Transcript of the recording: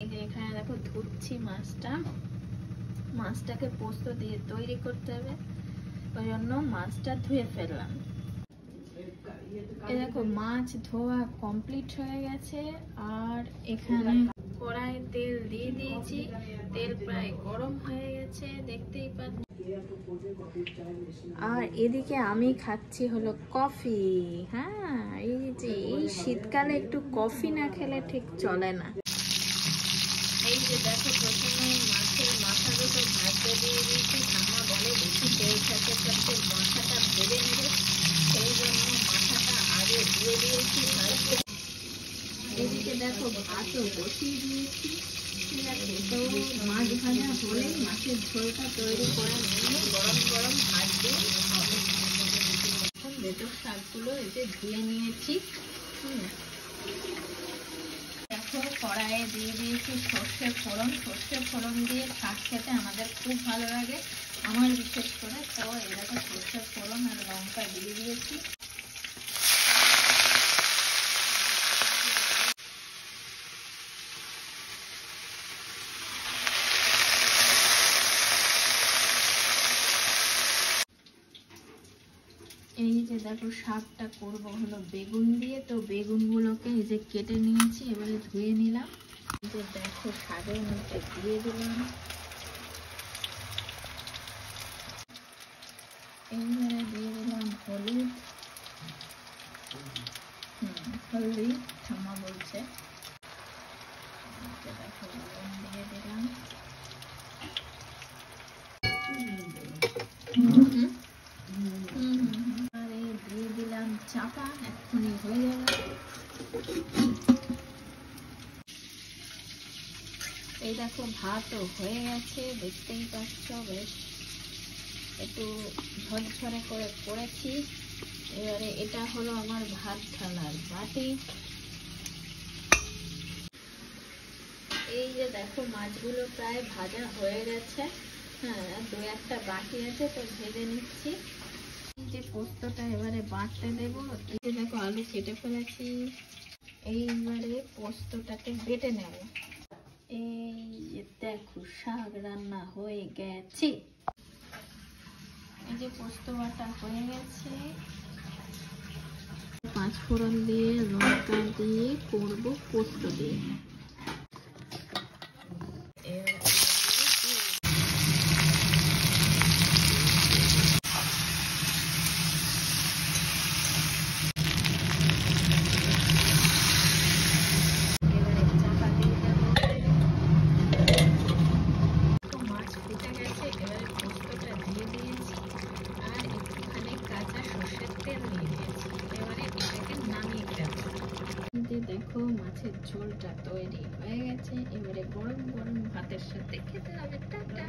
এই যে এখানে দেখো ধুচ্ছি মাছটাকে পোস্ত দিয়ে তৈরি করতে হবে, ওই জন্য মাছটা ধুয়ে ফেললাম। এই দেখো মাছ ধোয়া কমপ্লিট হয়ে গেছে। আর এখানে কড়াইয়ে তেল দিয়ে দিয়েছি, তেল প্রায় গরম হয়ে গেছে দেখতেই পাচ্ছি। আর এদিকে আমি খাচ্ছি হলো কফি। হ্যাঁ, এই যে এই শীতকালে একটু কফি না খেলে ঠিক চলে না। এই যে দেখো প্রথমে মাছের মাথা দুটো ভাজতে দিয়ে দিয়েছি। ঠাম্মা বলে বেশি তেল থাকে তাতে মাথাটা ভেজে নেবে, সেই জন্য মাথাটা আগে দিয়ে দিয়েছি ভাজতে। এদিকে দেখো ভাতও বসিয়ে দিয়েছি। ঠিক আছে, তো মাছ ভাজা হলেই মাছের ঝোলটা তৈরি করে নিয়ে গরম গরম ভাত দিয়ে হবে। এখন বেটক শাকগুলো এতে ধুয়ে নিয়েছি। দেখো কড়াইয়ে দিয়ে দিয়েছি সর্ষে ফোড়ন দিয়ে শাক খেতে আমাদের খুব ভালো লাগে, আমার বিশেষ করে। তো এরকম সর্ষে ফোড়ন আর লঙ্কা দিয়ে দিয়েছি। এই যে দেখো শাকটা করবো হলো বেগুন দিয়ে, তো বেগুনগুলোকে এই যে কেটে নিয়েছি, এবারে ধুয়ে নিলাম। এই যে দেখো শাকের মধ্যে দিয়ে দিলাম। এইবারে দিয়ে দিলাম হলুদ, ঠাম্মা বলছে। দেখো লবণ দিয়ে দিলাম। আর এই দিয়ে দিলাম চাপা, এক্ষুনি হয়ে যাবে। এই দেখো ভাতও হয়ে গেছে দেখতেই পাচ্ছ, বেশ একটু ঝরঝরে করে করেছি। এবারে এটা হলো আমার ভাত ঢালার বাটি। এই যে দেখো মাছগুলো প্রায় ভাজা হয়ে গেছে। হ্যাঁ, দু একটা বাকি আছে, তো ভেজে নিচ্ছি। এই যে পোস্তটা এবারে বাটতে দেবো। এই যে দেখো আলু কেটে ফেলেছি, এইবারে পোস্তটাকে বেটে নেব। এই যে দেখো শাক রান্না হয়ে গেছে। এই যে পোস্ত বাটা হয়ে গেছে। 5 ফোড়ন দিয়ে লঙ্কা দিয়ে করবো পোস্ত দিয়ে। দেখো মাছের ঝোলটা তৈরি হয়ে গেছে, এবারে গরম গরম ভাতের সাথে খেতে হবে। টাটা।